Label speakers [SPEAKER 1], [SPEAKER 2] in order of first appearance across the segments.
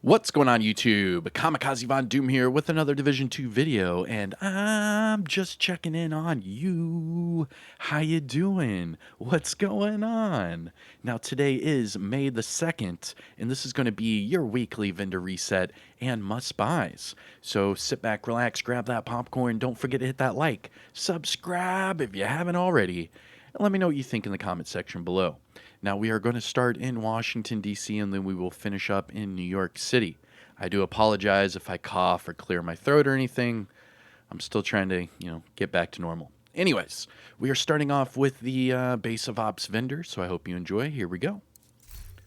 [SPEAKER 1] What's going on YouTube? Kamikazevondoom here with another Division 2 video, and I'm just checking in on you. How you doing? What's going on? Now today is May the 2nd, and this is going to be your weekly vendor reset and must-buys. So sit back, relax, grab that popcorn, don't forget to hit that like, subscribe if you haven't already, and let me know what you think in the comment section below. Now, we are going to start in Washington, D.C., and then we will finish up in New York City. I do apologize if I cough or clear my throat or anything. I'm still trying to, get back to normal. Anyways, we are starting off with the Base of Ops vendor, so I hope you enjoy. Here we go.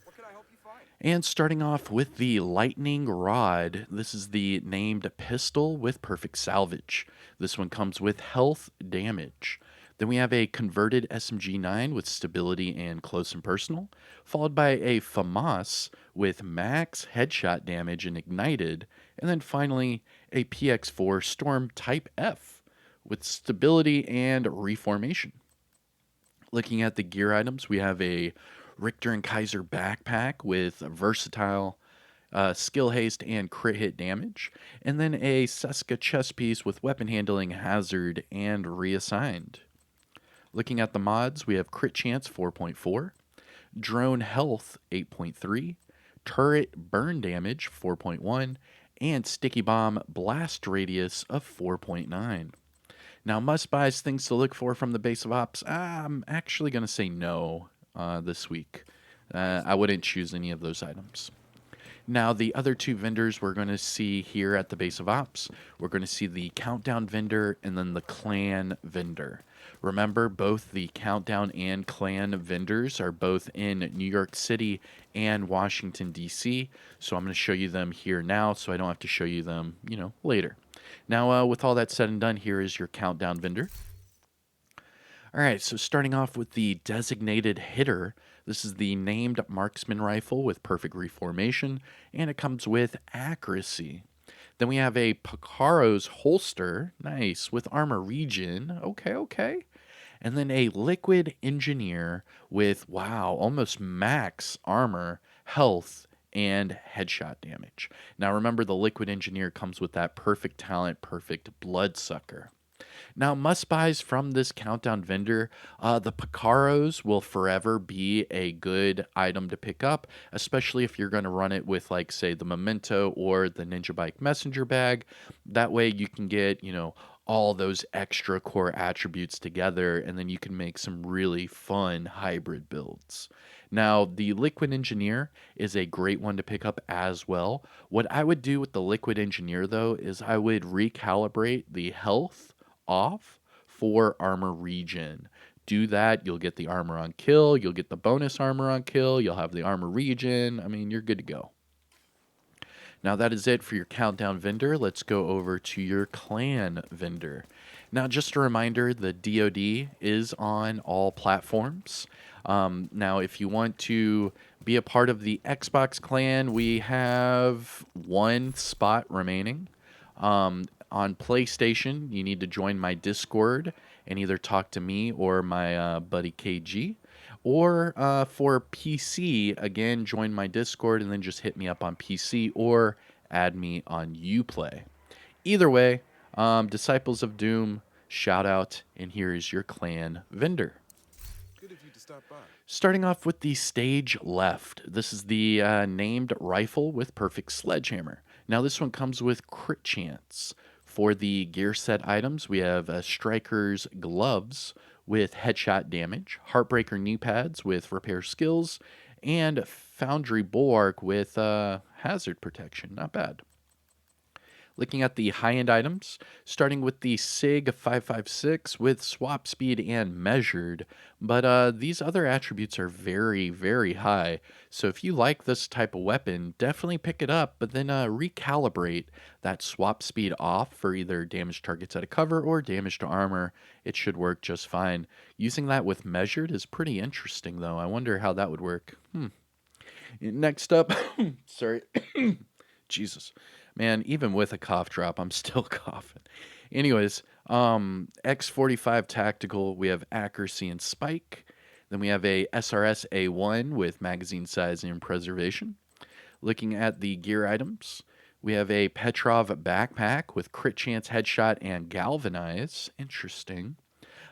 [SPEAKER 2] What can I help you find?
[SPEAKER 1] And starting off with the Lightning Rod, this is the named pistol with perfect salvage. This one comes with health damage. Then we have a converted SMG-9 with stability and close and personal, followed by a FAMAS with max headshot damage and ignited, and then finally a PX-4 Storm Type F with stability and reformation. Looking at the gear items, we have a Richter and Kaiser backpack with versatile skill haste and crit hit damage, and then a Seska chest piece with weapon handling, hazard, and reassigned. Looking at the mods, we have Crit Chance 4.4, Drone Health 8.3, Turret Burn Damage 4.1, and Sticky Bomb Blast Radius of 4.9. Now, must-buys, things to look for from the Base of Ops, I'm actually going to say no this week. I wouldn't choose any of those items. Now, the other two vendors we're going to see here at the Base of Ops, we're going to see the Countdown vendor and then the Clan vendor. Remember, both the Countdown and Clan vendors are both in New York City and Washington, D.C., so I'm going to show you them here now so I don't have to show you them, later. Now, with all that said and done, here is your Countdown vendor. All right, so starting off with the designated hitter, this is the named marksman rifle with perfect reformation, and it comes with accuracy. Then we have a Picaro's holster, nice, with armor regen, okay. And then a liquid engineer with, wow, almost max armor, health, and headshot damage. Now remember, the liquid engineer comes with that perfect talent, perfect bloodsucker. Now, must-buys from this Countdown vendor, the Picaros will forever be a good item to pick up, especially if you're going to run it with, like, say, the Memento or the Ninja Bike Messenger bag. That way you can get, all those extra core attributes together, and then you can make some really fun hybrid builds. Now, the Liquid Engineer is a great one to pick up as well. What I would do with the Liquid Engineer, though, is I would recalibrate the health off for armor regen. Do that, you'll get the armor on kill, you'll get the bonus armor on kill, you'll have the armor regen. I mean, you're good to go. Now that is it for your Countdown vendor. Let's go over to your Clan vendor. Now, just a reminder, the DoD is on all platforms. Now, if you want to be a part of the Xbox Clan, we have one spot remaining. On PlayStation, you need to join my Discord and either talk to me or my buddy KG. Or for PC, again, join my Discord and then just hit me up on PC or add me on Uplay. Either way, Disciples of Doom, shout out, and here is your Clan vendor.
[SPEAKER 2] Good of you to stop by.
[SPEAKER 1] Starting off with the stage left, this is the named rifle with perfect sledgehammer. Now this one comes with crit chance. For the gear set items, we have Striker's gloves with headshot damage, Heartbreaker knee pads with repair skills, and Foundry bulwark with hazard protection. Not bad. Looking at the high-end items, starting with the SIG 556 with swap speed and measured, but these other attributes are very, very high. So if you like this type of weapon, definitely pick it up, but then recalibrate that swap speed off for either damage targets out of cover or damage to armor. It should work just fine. Using that with measured is pretty interesting, though. I wonder how that would work. Next up, sorry. Jesus. Man, even with a cough drop, I'm still coughing. Anyways, X45 Tactical, we have accuracy and spike. Then we have a SRS A1 with magazine size and preservation. Looking at the gear items, we have a Petrov backpack with crit chance, headshot, and galvanize. Interesting.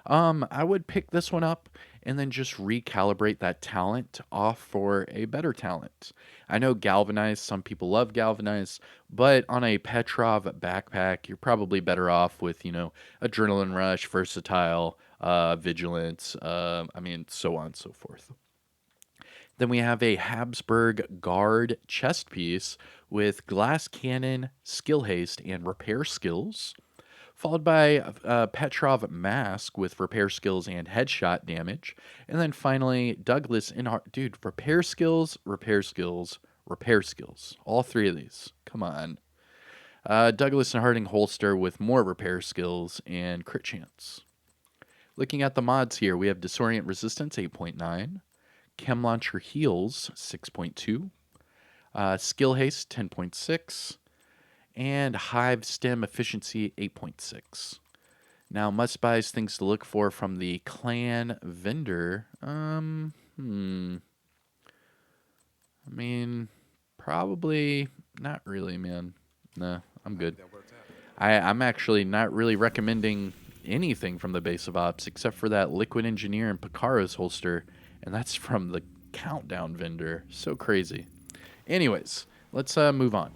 [SPEAKER 1] I would pick this one up and then just recalibrate that talent off for a better talent. I know Galvanize, some people love Galvanize, but on a Petrov backpack, you're probably better off with, Adrenaline Rush, Versatile, Vigilance, so on and so forth. Then we have a Habsburg Guard chest piece with Glass Cannon, Skill Haste, and Repair skills, followed by Petrov Mask with repair skills and headshot damage. And then finally, Douglas in dude, repair skills, repair skills, repair skills. All three of these. Come on. Douglas and Harding holster with more repair skills and crit chance. Looking at the mods here, we have Disorient Resistance 8.9, Chem Launcher Heals 6.2, Skill Haste 10.6, and Hive Stem Efficiency 8.6. Now, must buys things to look for from the clan vendor. Probably not really, man. No, I'm good.
[SPEAKER 2] That worked out.
[SPEAKER 1] I'm actually not really recommending anything from the base of ops except for that Liquid Engineer and Picaro's holster, and that's from the Countdown vendor. So crazy. Anyways, let's move on.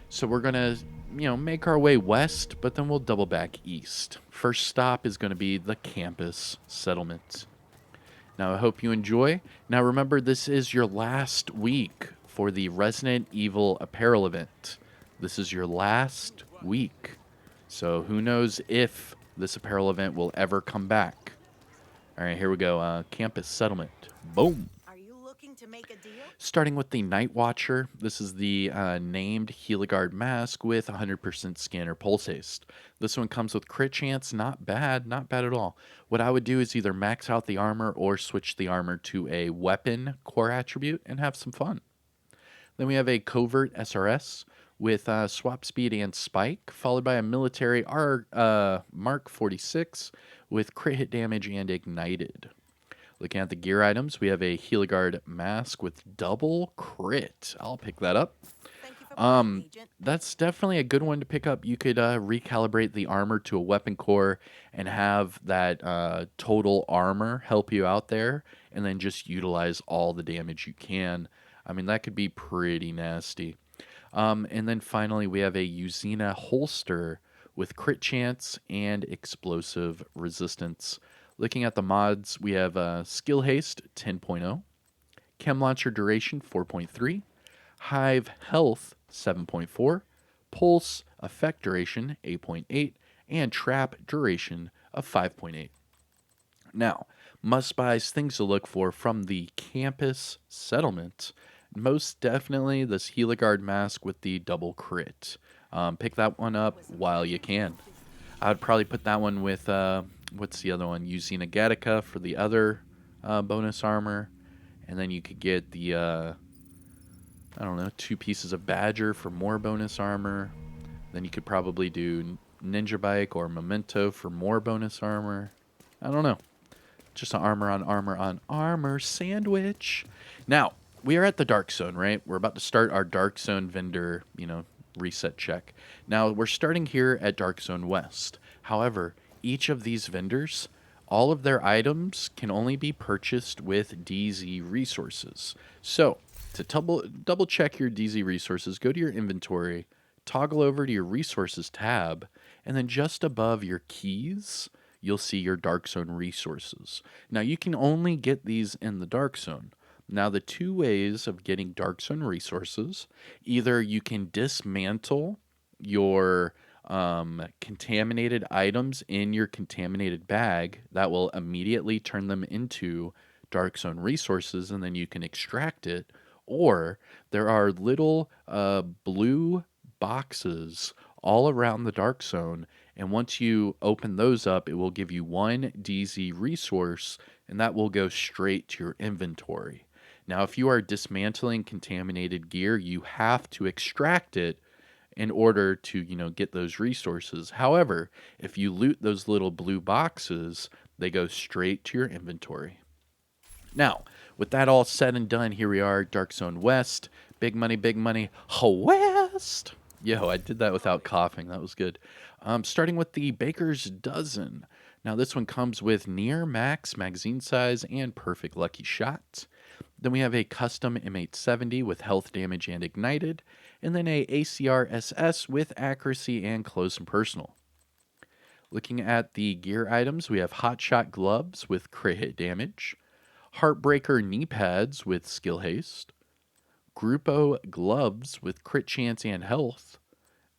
[SPEAKER 1] So we're gonna, make our way west, but then we'll double back east. First stop is gonna be the campus settlement. Now I hope you enjoy. Now remember, this is your last week for the Resident Evil apparel event. This is your last week. So who knows if this apparel event will ever come back. All right, here we go. Campus settlement. Boom.
[SPEAKER 3] Are you looking to make a deal?
[SPEAKER 1] Starting with the Night Watcher, this is the named Heliogard mask with 100% scanner pulse haste. This one comes with crit chance, not bad at all. What I would do is either max out the armor or switch the armor to a weapon core attribute and have some fun. Then we have a Covert SRS with swap speed and spike, followed by a military Mark 46 with crit hit damage and ignited. Looking at the gear items, we have a Heliogard mask with double crit. I'll pick that up.
[SPEAKER 3] Thank you for playing, Agent.
[SPEAKER 1] That's definitely a good one to pick up. You could recalibrate the armor to a weapon core and have that total armor help you out there, and then just utilize all the damage you can. That could be pretty nasty. And then finally, we have a Uzina holster with crit chance and explosive resistance. Looking at the mods, we have Skill Haste 10.0, Chem Launcher Duration 4.3, Hive Health 7.4, Pulse Effect Duration 8.8, and Trap Duration of 5.8. Now, must buys things to look for from the campus settlement. Most definitely this Heliogard mask with the double crit. Pick that one up while you can. I would probably put that one with, what's the other one? Using Gattaca for the other bonus armor. And then you could get the, 2 pieces of Badger for more bonus armor. Then you could probably do Ninja Bike or Memento for more bonus armor. I don't know. Just an armor on armor on armor sandwich. Now, we are at the Dark Zone, right? We're about to start our Dark Zone vendor, reset check. Now, we're starting here at Dark Zone West. However, each of these vendors, all of their items can only be purchased with DZ resources. So, to double check your DZ resources, go to your inventory, toggle over to your resources tab, and then just above your keys, you'll see your Dark Zone resources. Now, you can only get these in the Dark Zone. Now, the 2 ways of getting Dark Zone resources, either you can dismantle your contaminated items in your contaminated bag. That will immediately turn them into Dark Zone resources, and then you can extract it. Or there are little blue boxes all around the Dark Zone, and once you open those up, it will give you 1 DZ resource, and that will go straight to your inventory. Now, if you are dismantling contaminated gear, you have to extract it in order to, get those resources. However, if you loot those little blue boxes, they go straight to your inventory. Now, with that all said and done, here we are, Dark Zone West. Big money. West. Yo, I did that without coughing. That was good. Starting with the Baker's Dozen. Now, this one comes with near max magazine size and perfect lucky shot. Then we have a custom M870 with health damage and ignited, and then a ACR SS with accuracy and close and personal. Looking at the gear items, we have Hotshot gloves with crit hit damage, Heartbreaker knee pads with skill haste, Grupo gloves with crit chance and health,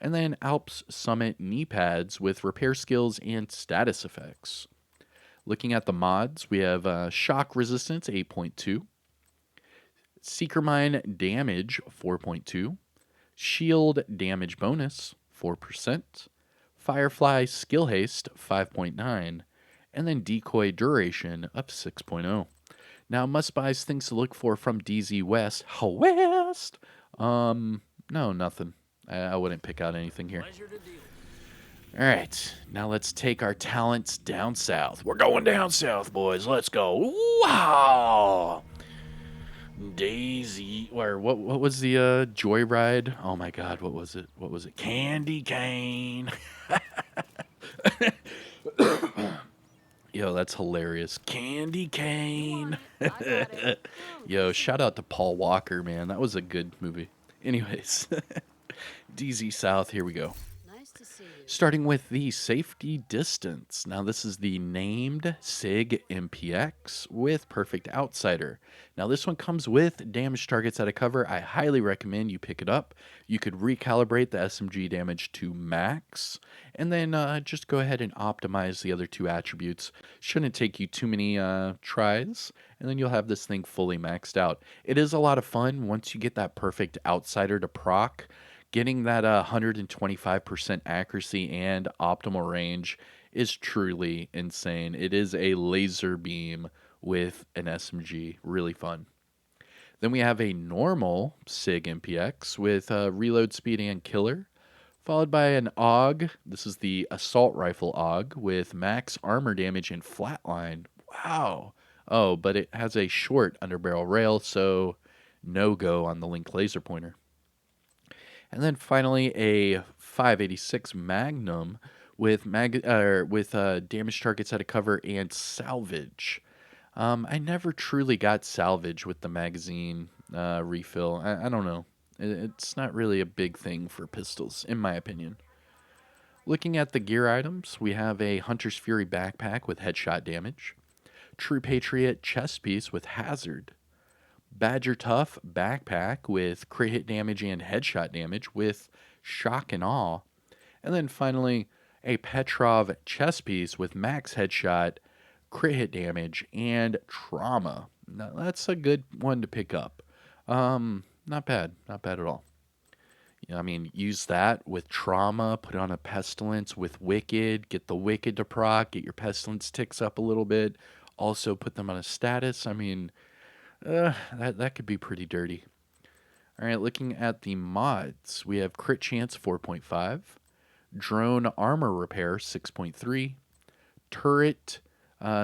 [SPEAKER 1] and then Alps Summit knee pads with repair skills and status effects. Looking at the mods, we have Shock Resistance 8.2, Seeker Mine Damage 4.2, Shield Damage Bonus 4%, Firefly Skill Haste 5.9, and then Decoy Duration of 6.0. Now, must buys things to look for from DZ West. West? No, nothing. I wouldn't pick out anything here. All right, now let's take our talents down south. We're going down south, boys. Let's go. Wow. Daisy, or what was the Joyride? Oh my God, what was it? What was it? Candy cane. Yo, that's hilarious. Candy cane.
[SPEAKER 3] I got it.
[SPEAKER 1] Yo, shout out to Paul Walker, man. That was a good movie. Anyways, DZ South, here we go.
[SPEAKER 3] Nice to see you.
[SPEAKER 1] Starting with the safety distance. Now, this is the named SIG MPX with Perfect Outsider. Now, this one comes with damage targets out of cover. I highly recommend you pick it up. You could recalibrate the SMG damage to max, and then just go ahead and optimize the other two attributes. Shouldn't take you too many tries, and then you'll have this thing fully maxed out. It is a lot of fun once you get that Perfect Outsider to proc. Getting that 125% accuracy and optimal range is truly insane. It is a laser beam with an SMG. Really fun. Then we have a normal SIG MPX with reload speed and killer, followed by an AUG. This is the assault rifle AUG with max armor damage and flatline. Wow. Oh, but it has a short underbarrel rail, so no go on the link laser pointer. And then finally a 586 Magnum with damage targets out of cover and salvage. I never truly got salvage with the magazine refill. I don't know. It's not really a big thing for pistols, in my opinion. Looking at the gear items, we have a Hunter's Fury backpack with headshot damage, True Patriot chest piece with hazard, Badger Tough backpack with crit hit damage and headshot damage with shock and awe. And then finally, a Petrov chest piece with max headshot, crit hit damage, and trauma. Now, that's a good one to pick up. Not bad. Not bad at all. I mean, use that with trauma, put on a pestilence with wicked, get the wicked to proc, get your pestilence ticks up a little bit. Also put them on a status. I mean, that could be pretty dirty. All right, looking at the mods, we have Crit Chance 4.5, Drone Armor Repair 6.3, Turret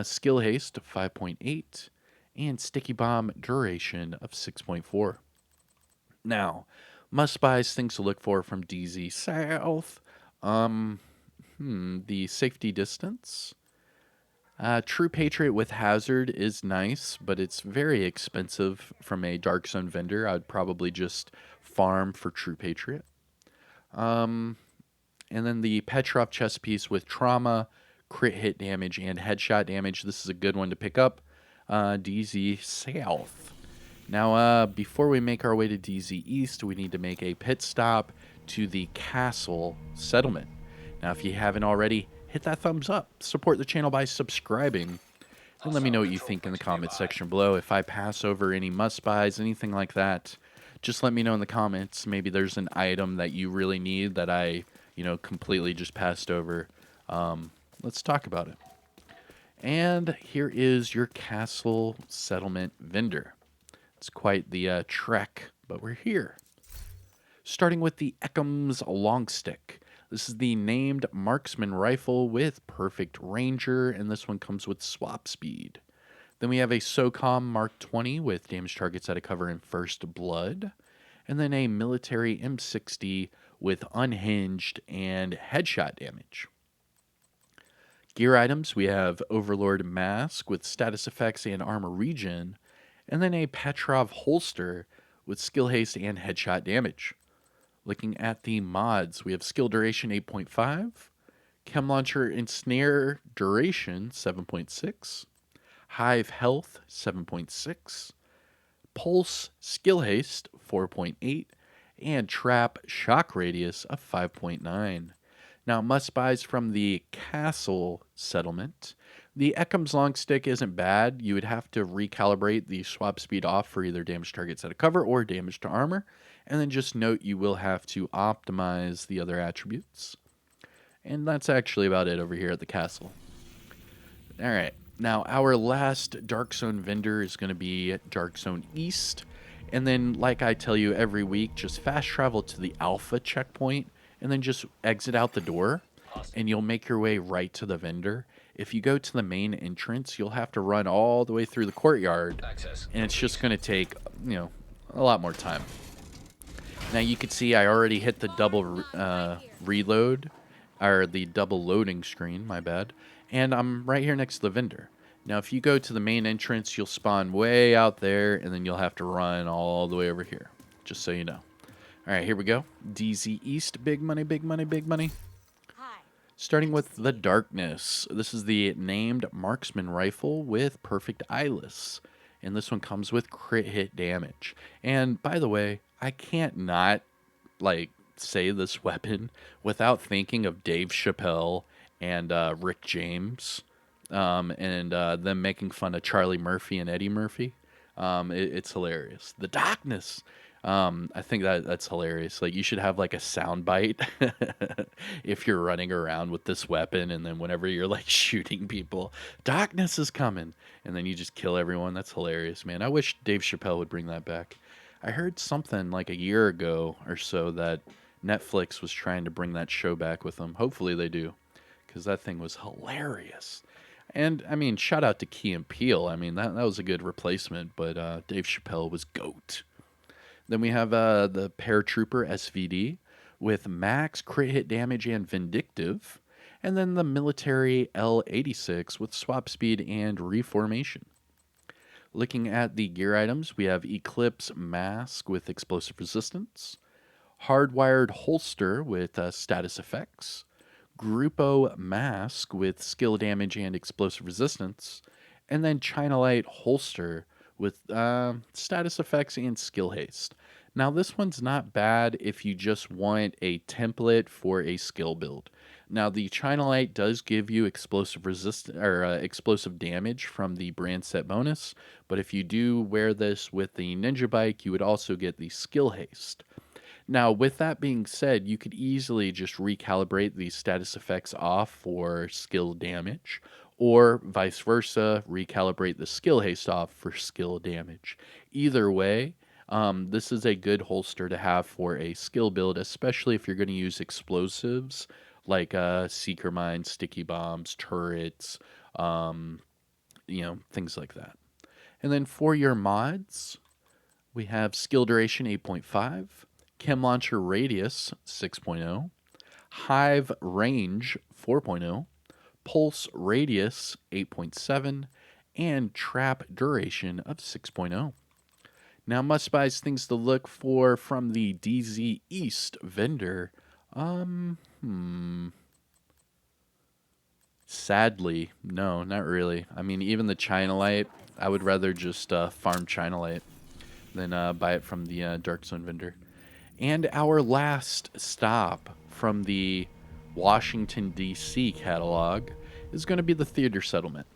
[SPEAKER 1] Skill Haste 5.8, and Sticky Bomb Duration of 6.4. Now, must buys things to look for from DZ South. The safety distance. True Patriot with Hazard is nice, but it's very expensive from a Dark Zone vendor. I'd probably just farm for True Patriot. And then the Petrov chest piece with trauma, crit hit damage, and headshot damage. This is a good one to pick up. DZ South. Now, before we make our way to DZ East, we need to make a pit stop to the Castle Settlement. Now, if you haven't already, hit that thumbs up. Support the channel by subscribing. And let me know what you think in the comment section below. If I pass over any must-buys, anything like that, just let me know in the comments. Maybe there's an item that you really need that I, completely just passed over. Let's talk about it. And here is your Castle Settlement vendor. It's quite the trek, but we're here. Starting with the Eckham's Long Stick. This is the named marksman rifle with perfect ranger, and this one comes with swap speed. Then we have a SOCOM Mark 20 with damage targets out of cover and first blood. and then a military M60 with unhinged and headshot damage. Gear items, we have Overlord Mask with status effects and armor regen, and then a Petrov holster with skill haste and headshot damage. Looking at the mods, we have skill duration 8.5, chem launcher and snare duration 7.6, hive health 7.6, pulse skill haste 4.8, and trap shock radius of 5.9. Now, must buys from the castle settlement. The Eckham's long stick isn't bad. You would have to recalibrate the swap speed off for either damage targets out of cover or damage to armor. And then just note you will have to optimize the other attributes. And that's actually about it over here at the castle. All right. Now, our last Dark Zone vendor is going to be Dark Zone East. And then, like I tell you every week, just fast travel to the Alpha checkpoint and then just exit out the door. And you'll make your way right to the vendor. If you go to the main entrance, you'll have to run all the way through the courtyard. And it's just going to take, a lot more time. Now, you can see I already hit the double reload, or the double loading screen, my bad. And I'm right here next to the vendor. Now, if you go to the main entrance, you'll spawn way out there, and then you'll have to run all the way over here, just so you know. All right, here we go. DZ East, big money, big money, big money.
[SPEAKER 3] Hi.
[SPEAKER 1] Starting with the Darkness. This is the named marksman rifle with perfect eyeless. And this one comes with crit hit damage. And by the way, I can't not say this weapon without thinking of Dave Chappelle and Rick James, and them making fun of Charlie Murphy and Eddie Murphy. It's hilarious. The Darkness. I think that's hilarious. Like, you should have like a sound bite if you're running around with this weapon, and then whenever you're like shooting people, darkness is coming, and then you just kill everyone. That's hilarious, man. I wish Dave Chappelle would bring that back. I heard something like a year ago or so that Netflix was trying to bring that show back with them. Hopefully they do, because that thing was hilarious. And I mean, shout out to Key and Peele. I mean, that was a good replacement, but Dave Chappelle was GOAT. Then we have the Paratrooper SVD with max crit hit damage and vindictive. And then the military L86 with swap speed and reformation. Looking at the gear items, we have Eclipse Mask with explosive resistance, Hardwired Holster with status effects, Grupo Mask with skill damage and explosive resistance, and then China Light Holster with status effects and skill haste. Now, this one's not bad if you just want a template for a skill build. Now, the China Light does give you explosive explosive damage from the brand set bonus, but if you do wear this with the Ninja Bike, you would also get the skill haste. Now, with that being said, you could easily just recalibrate the status effects off for skill damage, or vice versa, recalibrate the skill haste off for skill damage. Either way, this is a good holster to have for a skill build, especially if you're going to use explosives like seeker mines, sticky bombs, turrets, things like that. And then for your mods, we have skill duration 8.5, chem launcher radius 6.0, hive range 4.0, pulse radius 8.7, and trap duration of 6.0. Now, must buys things to look for from the DZ East vendor. Sadly, no, not really. I mean, even the China Light, I would rather just farm China Light than buy it from the Dark Zone vendor. And our last stop from the Washington, D.C. catalog is going to be the Theater Settlement.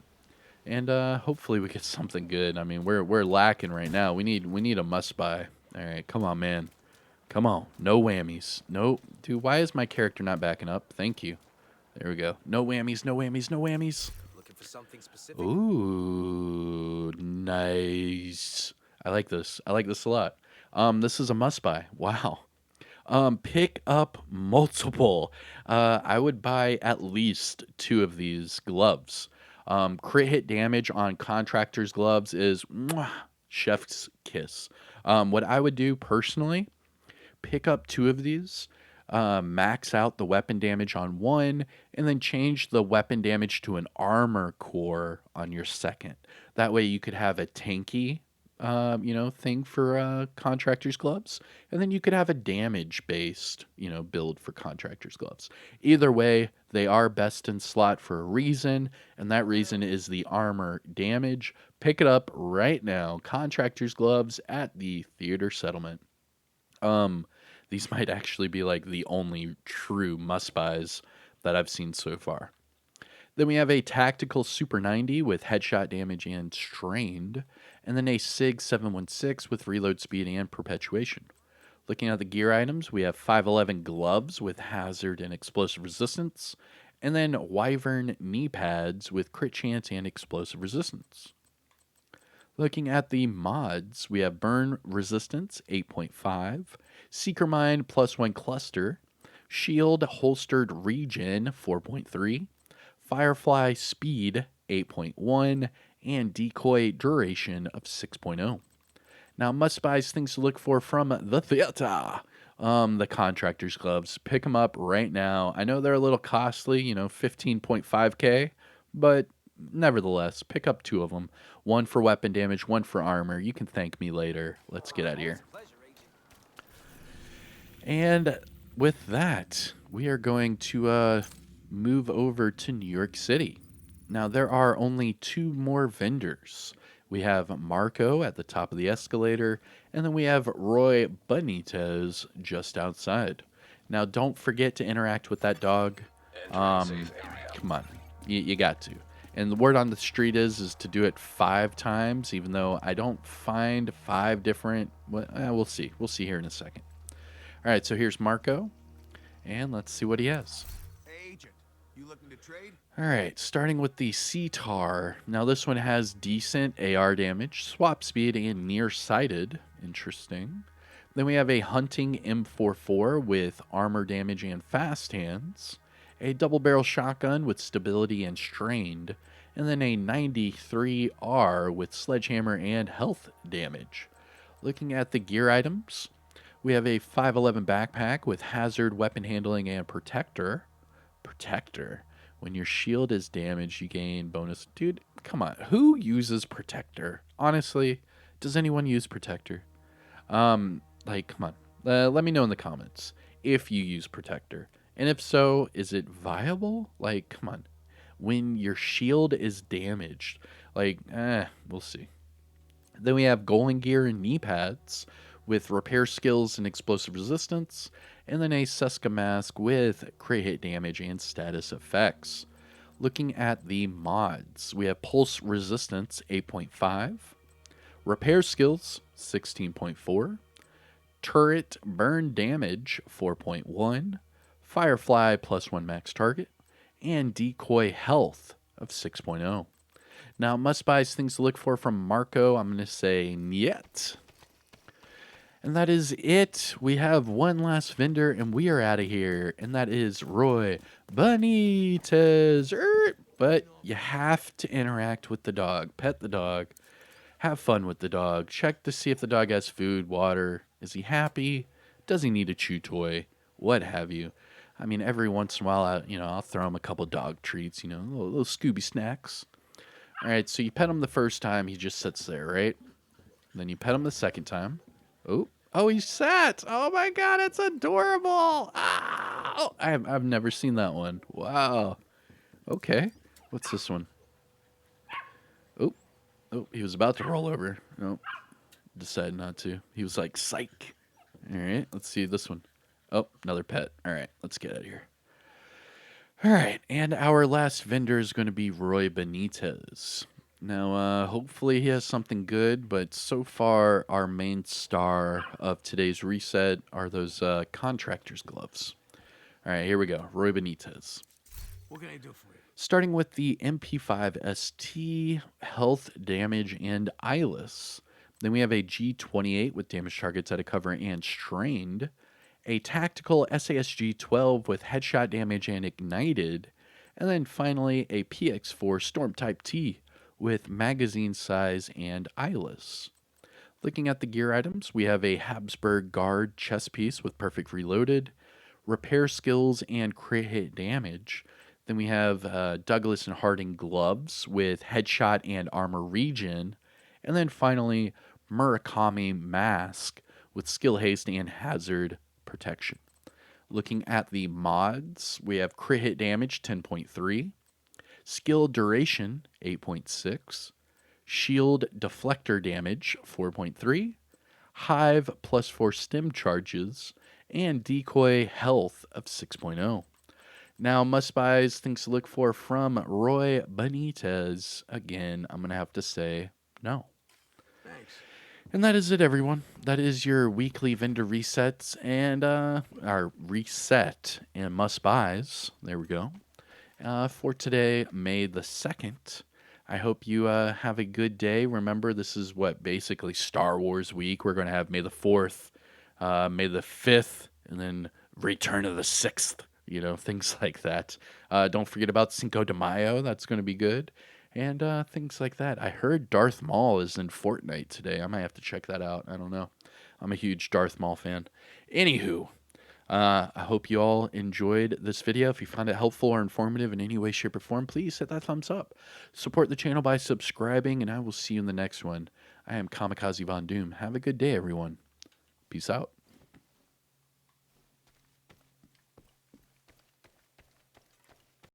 [SPEAKER 1] And hopefully we get something good. I mean, we're lacking right now. We need a must buy. All right, come on, man. Come on. No whammies. No, dude, why is my character not backing up? Thank you. There we go. No whammies, no whammies, no whammies.
[SPEAKER 2] Looking for something specific?
[SPEAKER 1] Ooh, nice. I like this. I like this a lot. This is a must buy. Wow. Pick up multiple. I would buy at least 2 of these gloves. Crit hit damage on contractors gloves is chef's kiss. What I would do personally pick up 2 of these, max out the weapon damage on one, and then change the weapon damage to an armor core on your second. That way you could have a tanky, thing for contractor's gloves, and then you could have a damage based, build for contractor's gloves. Either way, they are best in slot for a reason, and that reason is the armor damage. Pick it up right now. Contractor's gloves at the theater settlement. Um, these might actually be like the only true must buys that I've seen so far. Then we have a tactical Super 90 with headshot damage and strained, and then a SIG 716 with reload speed and perpetuation. Looking at the gear items, we have 511 gloves with hazard and explosive resistance, and then Wyvern knee pads with crit chance and explosive resistance. Looking at the mods, we have Burn Resistance 8.5, Seeker Mine +1 Cluster, Shield Holstered Regen 4.3, Firefly Speed 8.1, and Decoy Duration of 6.0. Now, must buys things to look for from the theater. The contractor's gloves. Pick them up right now. I know they're a little costly, 15.5K, but nevertheless, pick up 2 of them. One for weapon damage, one for armor. You can thank me later. Let's get out of here. And with that, we are going to move over to New York City. Now, there are only 2 more vendors. We have Marco at the top of the escalator, and then we have Roy Benitez just outside. Now, don't forget to interact with that dog. Come on, you got to. And the word on the street is to do it 5 times, even though I don't find 5 different. We'll see. We'll see here in a second. All right, so here's Marco, and let's see what he has.
[SPEAKER 2] Hey, Agent, you looking to trade?
[SPEAKER 1] All right, starting with the CTAR. Now, this one has decent AR damage, swap speed, and nearsighted. Interesting. Then we have a hunting M44 with armor damage and fast hands, a double barrel shotgun with stability and strained, and then a 93R with sledgehammer and health damage. Looking at the gear items, we have a 511 backpack with hazard, weapon handling, and protector. Protector. When your shield is damaged, you gain bonus. Dude, come on. Who uses protector? Honestly, does anyone use protector? Come on. Let me know in the comments if you use protector. And if so, is it viable? Come on. When your shield is damaged, we'll see. Then we have Golem gear and knee pads with repair skills and explosive resistance, and then a Seska mask with crit hit damage and status effects. Looking at the mods, we have Pulse Resistance 8.5, Repair Skills 16.4, Turret Burn Damage 4.1, Firefly +1 max target, and Decoy Health of 6.0. Now, must buys things to look for from Marco. I'm going to say niet. And that is it. We have one last vendor, and we are out of here. And that is Roy Benitez. But you have to interact with the dog. Pet the dog. Have fun with the dog. Check to see if the dog has food, water. Is he happy? Does he need a chew toy? What have you. I mean, every once in a while, I'll throw him a couple dog treats, little Scooby snacks. All right, so you pet him the first time, he just sits there, right? Then you pet him the second time. Oh, he sat. Oh my God, it's adorable. Oh, I've never seen that one. Wow. Okay. What's this one? Oh, he was about to roll over. Nope. Decided not to. He was like, psych. All right, let's see this one. Oh, another pet. All right, let's get out of here. All right, and our last vendor is going to be Roy Benitez. Now, hopefully he has something good, but so far our main star of today's reset are those contractor's gloves. All right, here we go. Roy Benitez.
[SPEAKER 2] What can I do for you?
[SPEAKER 1] Starting with the MP5 ST, health, damage, and eyeless. Then we have a G28 with damage targets out of cover and strained. A tactical SASG 12 with headshot damage and ignited. And then finally a PX4 Storm Type T with magazine size and eyeless. Looking at the gear items, we have a Habsburg Guard chest piece with perfect reloaded, repair skills, and crit hit damage. Then we have Douglas and Harding gloves with headshot and armor regen. And then finally, Murakami mask with skill haste and hazard protection. Looking at the mods, we have crit hit damage 10.3, skill duration 8.6, shield deflector damage 4.3, hive +4 stim charges, and decoy health of 6.0. Now, must buys, things to look for from Roy Benitez. Again, I'm going to have to say no.
[SPEAKER 2] Thanks.
[SPEAKER 1] And that is it, everyone. That is your weekly vendor resets and our reset and must buys. There we go. For today, May the 2nd. I hope you have a good day. Remember, this is what basically Star Wars week. We're going to have May the 4th, May the 5th, and then Return of the 6th. You know, things like that. Don't forget about Cinco de Mayo. That's going to be good. And things like that. I heard Darth Maul is in Fortnite today. I might have to check that out. I don't know. I'm a huge Darth Maul fan. Anywho, I hope you all enjoyed this video. If you found it helpful or informative in any way, shape, or form, please hit that thumbs up. Support the channel by subscribing, and I will see you in the next one. I am Kamikazevondoom. Have a good day, everyone. Peace out.